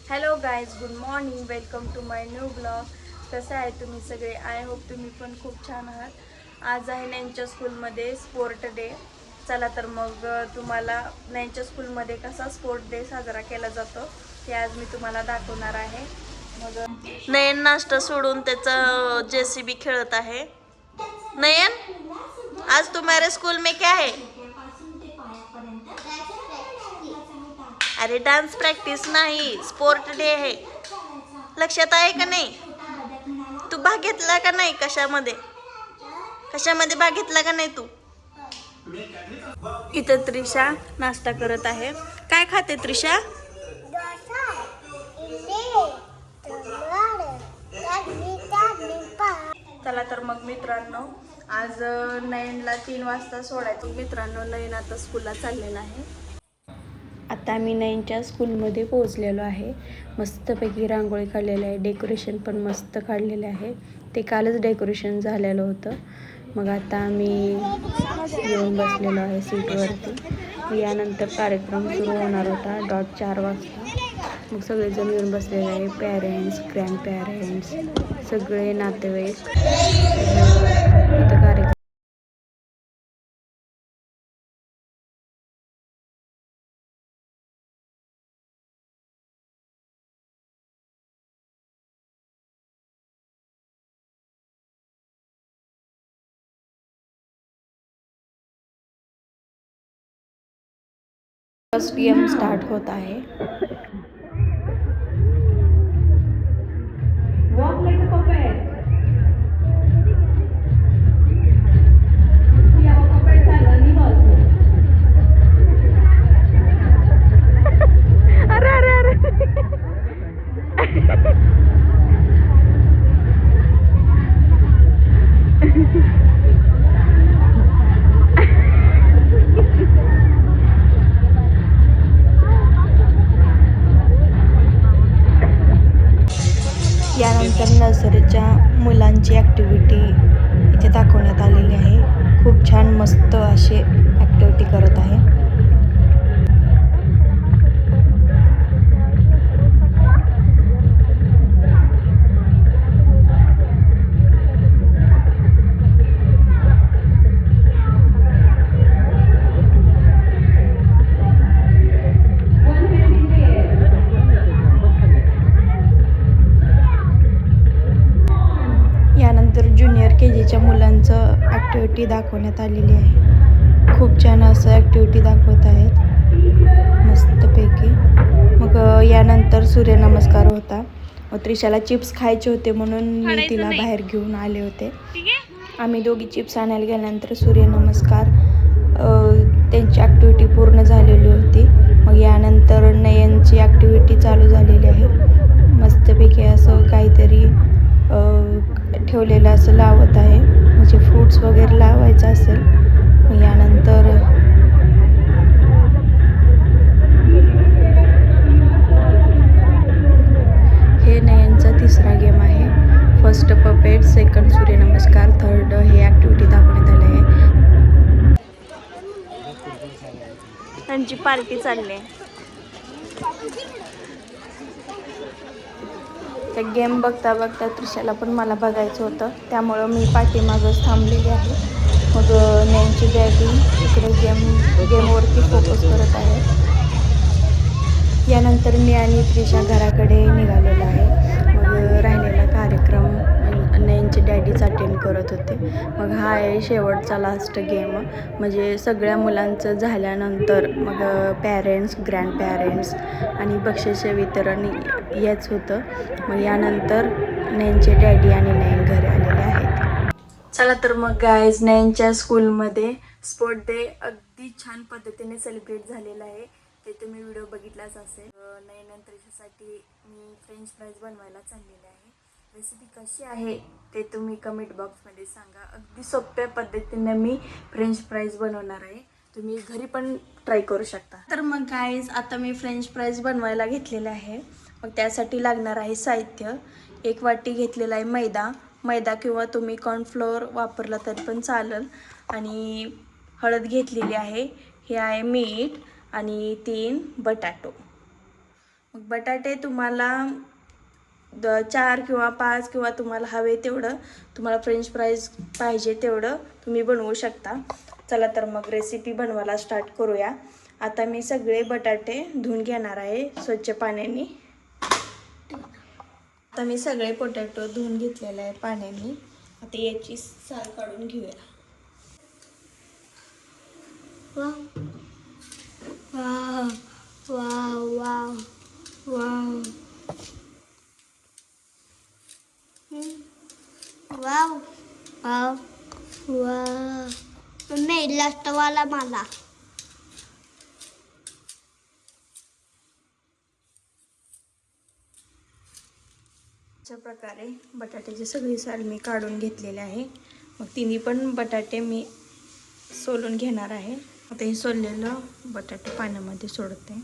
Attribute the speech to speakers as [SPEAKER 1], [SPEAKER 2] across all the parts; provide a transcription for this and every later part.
[SPEAKER 1] Hello guys, good morning. Welcome to my new blog. कसं आहे तुम्ही सगळे? आय होप तुम्ही पण खूप छान आहात. आज आहे नॅनच्या स्कूलमध्ये स्पोर्ट डे. चला तर मग तुम्हाला नॅनच्या स्कूलमध्ये कसा स्पोर्ट डे साजरा केला जातो ते आज मी तुम्हाला दाखवणार आहे. मग नयन नाश्ता सोडून त्याचं JCB खेळत आहे. नयन, आज तुम्हारे स्कूल में क्या है? अरे डान्स प्रॅक्टिस नाही, स्पोर्ट डे आहे. लक्षात आहे का नाही? तू भाग घेतला का नाही? कशामध्ये भाग घेतला का नाही तू? इथं त्रिशा नाश्ता करत आहे. काय खाते त्रिशा? चला तर मग मित्रांनो, आज नयनला 3 वाजता सोडायचं. मित्रांनो, नयन आता स्कूलला चाललेला आहे. आता मी नयनच्या स्कूलमध्ये पोहोचलेलो आहे. मस्तपैकी रांगोळी काढलेली आहे, डेकोरेशन पण मस्त काढलेले आहे. ते कालच डेकोरेशन झालेलं होतं. मग आता आम्ही येऊन बसलेलो आहे सीटवरती. यानंतर कार्यक्रम सुरू होणार होता 4 वाजता. मग सगळेजण येऊन बसलेले आहे, पॅरेंट्स, ग्रँड पॅरेंट्स, सगळे नातेवाईक. इथं कार्यक्रम फर्स्ट गेम स्टार्ट होत आहे. यानंतर नर्सरीच्या मुलांची ॲक्टिव्हिटी इथे दाखवण्यात आलेली आहे. खूप छान मस्त असे ॲक्टिव्हिटी करत आहे. ज्युनियर KGच्या मुलांचं ॲक्टिव्हिटी दाखवण्यात आलेली आहे. खूप छान असं ॲक्टिव्हिटी दाखवत आहेत मस्तपैकी. मग यानंतर सूर्यनमस्कार होता. त्रिशाला चिप्स खायचे होते म्हणून मी तिला बाहेर घेऊन आले होते. आम्ही दोघी चिप्स आणायला गेल्यानंतर सूर्यनमस्कार त्यांची ॲक्टिव्हिटी पूर्ण झालेली होती. मग यानंतर नयनची ॲक्टिव्हिटी चालू झालेली आहे. मस्तपैकी असं काहीतरी ठेवलेलं असं लावत आहे, म्हणजे फ्रूट्स वगैरे लावायचं असेल. यानंतर हे नयनचा 3रा गेम आहे. फर्स्ट पपेट, सेकंड सूर्यनमस्कार, थर्ड हे ॲक्टिव्हिटी दाखवण्यात आली आहे. त्यांची पार्टी चालली आहे. त्या गेम बघता बघता त्रिशाला पण मला बघायचं होतं, त्यामुळं मी पाठीमागच थांबलेली आहे. मग नयनची डॅडी इकडे गेमवरती फोकस करत आहे. यानंतर मी आणि त्रिशा घराकडे निघालेलो आहे. मग राहिलेला कार्यक्रम नयनचे डॅडीच अटेंड करत होते. मग हा आहे शेवटचा लास्ट गेम. म्हणजे सगळ्या मुलांचं झाल्यानंतर मग पॅरेंट्स, ग्रँड पॅरेंट्स आणि बक्षीस वितरण हेच होतं. मग यानंतर नयनचे डॅडी आणि नयन घरी आलेले आहेत. चला तर मग गाईज, नयनच्या स्कूलमध्ये स्पोर्ट डे अगदी छान पद्धतीने सेलिब्रेट झालेला आहे. ते तुम्ही व्हिडिओ बघितलाच असेल. नयनंतरीसाठी मी फ्रेंच फ्राईज बनवायला चाललेले आहे. रेसिपी कशी आहे ते तुम्ही कमेंट बॉक्समध्ये सांगा. अगदी सोप्या पद्धतीने मी फ्रेंच फ्राईज बनवणार आहे. तुम्ही घरी पण ट्राय करू शकता. तर मग गाईज, आता मी फ्रेंच फ्राईज बनवायला घेतलेले आहे. मग त्यासाठी लागणार आहे साहित्य. 1 वाटी घेतलेला आहे मैदा किंवा तुम्ही कॉर्नफ्लोअर वापरला तरी पण चालेल. आणि हळद घेतलेली आहे. हे आहे मीठ आणि 3 बटाटो. मग बटाटे तुम्हाला 4 किंवा 5 किंवा तुम्हाला हवे तेवढं, तुम्हाला फ्रेंच फ्राईज पाहिजे तेवढं तुम्ही बनवू शकता. चला तर मग रेसिपी बनवायला स्टार्ट करूया. आता मी सगळे बटाटे धुवून घेणार आहे स्वच्छ पाण्याने. आता मी सगळे पोटॅटो धुवून घेतलेले आहे पाण्याने. आता याची साल काढून घेऊया. Wow wow wow wow wow
[SPEAKER 2] wow wow wow मी लास्टवाला मला.
[SPEAKER 1] अशा प्रकारे बटाट्याची सगळी साल मी काढून घेतलेले आहे. मग तिन्ही पण बटाटे मी सोलून घेणार आहे. आता हे सोललेलं बटाटे पाण्यामध्ये सोडते.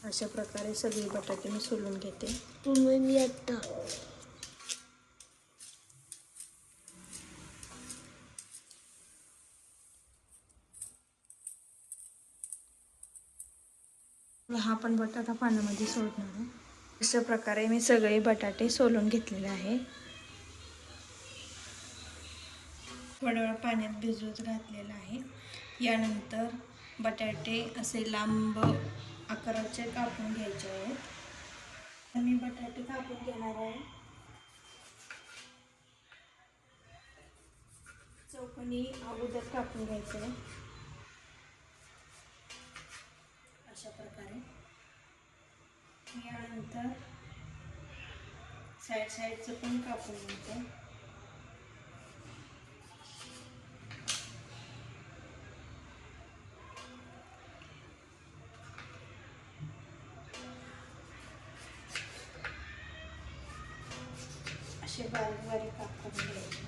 [SPEAKER 1] अशा प्रकारे सगळे बटाटे मी सोलून घेते.
[SPEAKER 2] तुम्ही येता
[SPEAKER 1] हा पण बटाटा पाण्यामध्ये सोडणार आहे. अशा प्रकारे मी सगळे बटाटे सोलून घेतलेले आहे. थोड्या वेळ पाण्यात भिजवत घातलेलं आहे. यानंतर बटाटे असे लांब आकाराचे कापून घ्यायचे आहेत. तर मी बटाटे कापून घेणार आहे. चौकोनी अगोदर कापून घ्यायचं आहे अशा प्रकारे. यानंतर साईडचं पण कापून घ्यायचं. असे बारीक बारीक कापून घ्यायचे.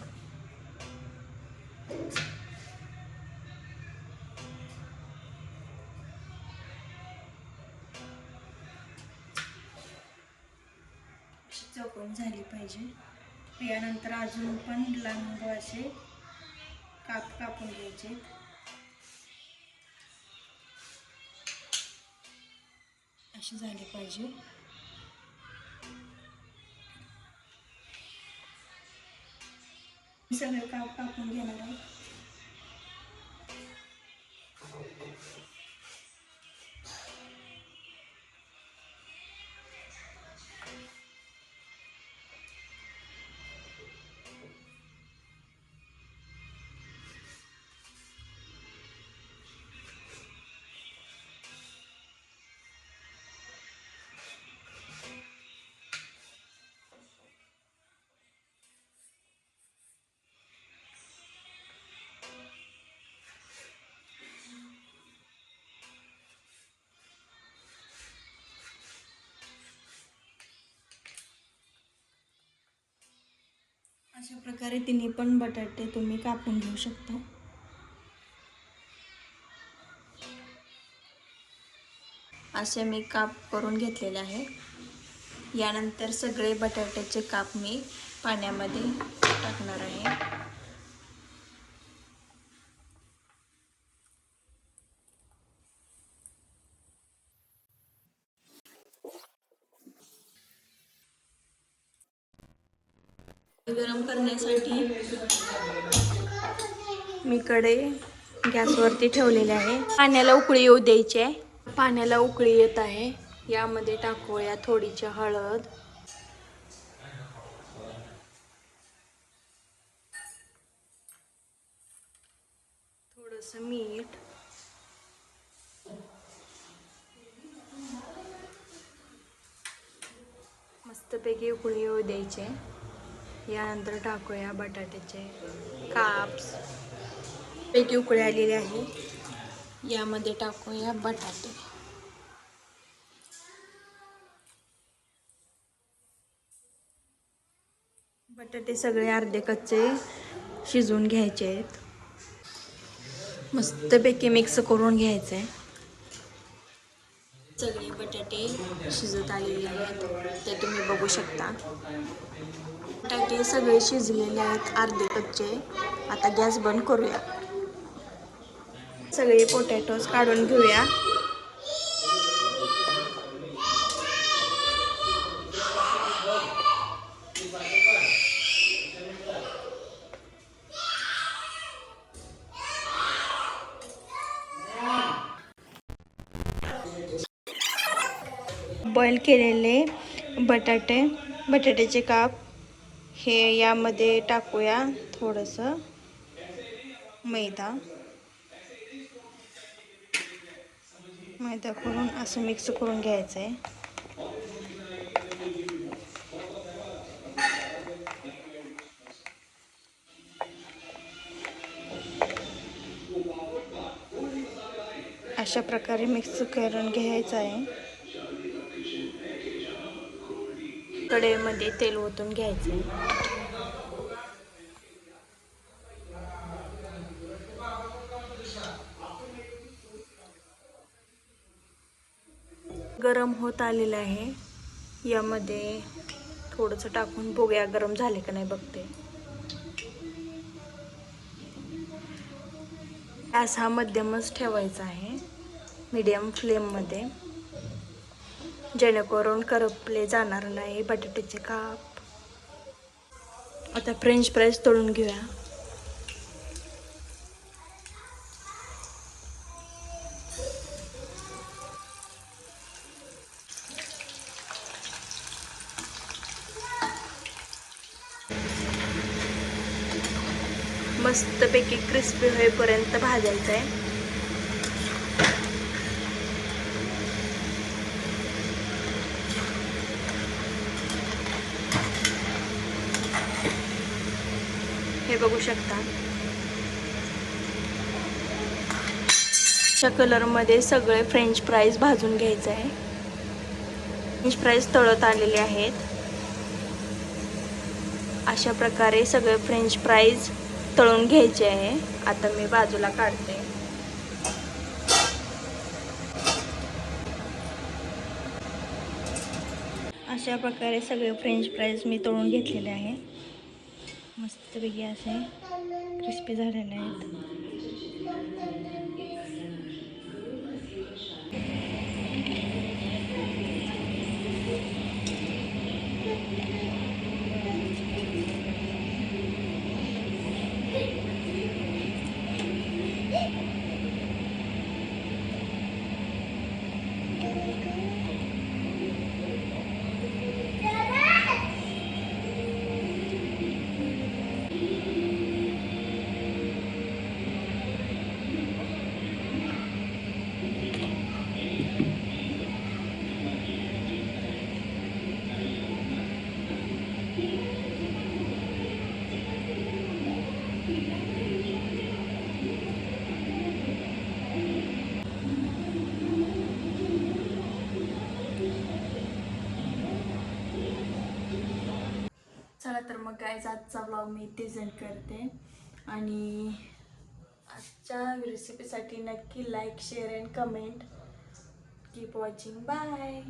[SPEAKER 1] चौकोन झाली पाहिजे. यानंतर अजून पण लांब असे कापून घ्यायचे. अशी झाली पाहिजे. सगळे कापून घेणार आहे. अशा प्रकारे तिन्ही पण बटाटे तुम्ही कापून घेऊ शकता. असे मी काप करून घेतलेले आहे. यानंतर सगळे बटाट्याचे काप मी पाण्यामध्ये टाकणार आहे. गरम करण्यासाठी मी कढई गॅसवरती ठेवलेले आहे. पाण्याला उकळी येऊ द्यायची आहे. पाण्याला उकळी येत आहे. यामध्ये टाकूया थोडीशी हळद, थोडंसं मीठ, मस्तपैकी उकळी येऊ द्यायचे. यानंतर टाकूया बटाट्याचे काप्स. पैकी उकळी आलेली आहे. यामध्ये टाकूया बटाटे. बटाटे सगळे अर्धे कच्चे शिजवून घ्यायचे आहेत. मस्तपैकी मिक्स करून घ्यायचं आहे. सगळे बटाटे शिजत आलेले आहेत ते तुम्ही बघू शकता. बटाटे सगळे शिजलेले आहेत अर्धे कच्चे. आता गॅस बंद करूया. सगळे पोटॅटोज काढून घेऊया. बॉईल केलेले बटाट्याचे काप हे यामध्ये टाकूया. थोडंसं मैदा करून असं मिक्स करून घ्यायचं आहे. अशा प्रकारे मिक्स करून घ्यायचं आहे. कढईमध्ये तेल ओतून घ्यायचं आहे. गरम होत आलेलं आहे. यामध्ये थोडंसं टाकून बघूया गरम झाले का नाही बघते. गॅस हा मध्यमच ठेवायचा आहे, मीडियम फ्लेममध्ये, जेणेकरून करपले जाणार नाही बटाट्याचे काप. आता फ्रेंच फ्राईज तळून घेऊया. मस्तपैकी क्रिस्पी होईपर्यंत भाजायचं आहे. हे बघू शकता. अशा कलरमध्ये सगळे फ्रेंच फ्राईज भाजून घ्यायचं आहे. फ्रेंच फ्राईज तळत आलेले आहेत. अशा प्रकारे सगळे फ्रेंच फ्राईज तळून घ्यायचे आहे. आता मी बाजूला काढते. अशा प्रकारे सगळे फ्रेंच फ्राईज मी तळून घेतलेले आहे. मस्तपैकी असे क्रिस्पी झालेले आहेत. चला तर मग गाईज आजचा ब्लॉग मी इथेच एंड करते. आणि आजच्या रेसिपीसाठी नक्की like, share and comment. Keep watching. Bye.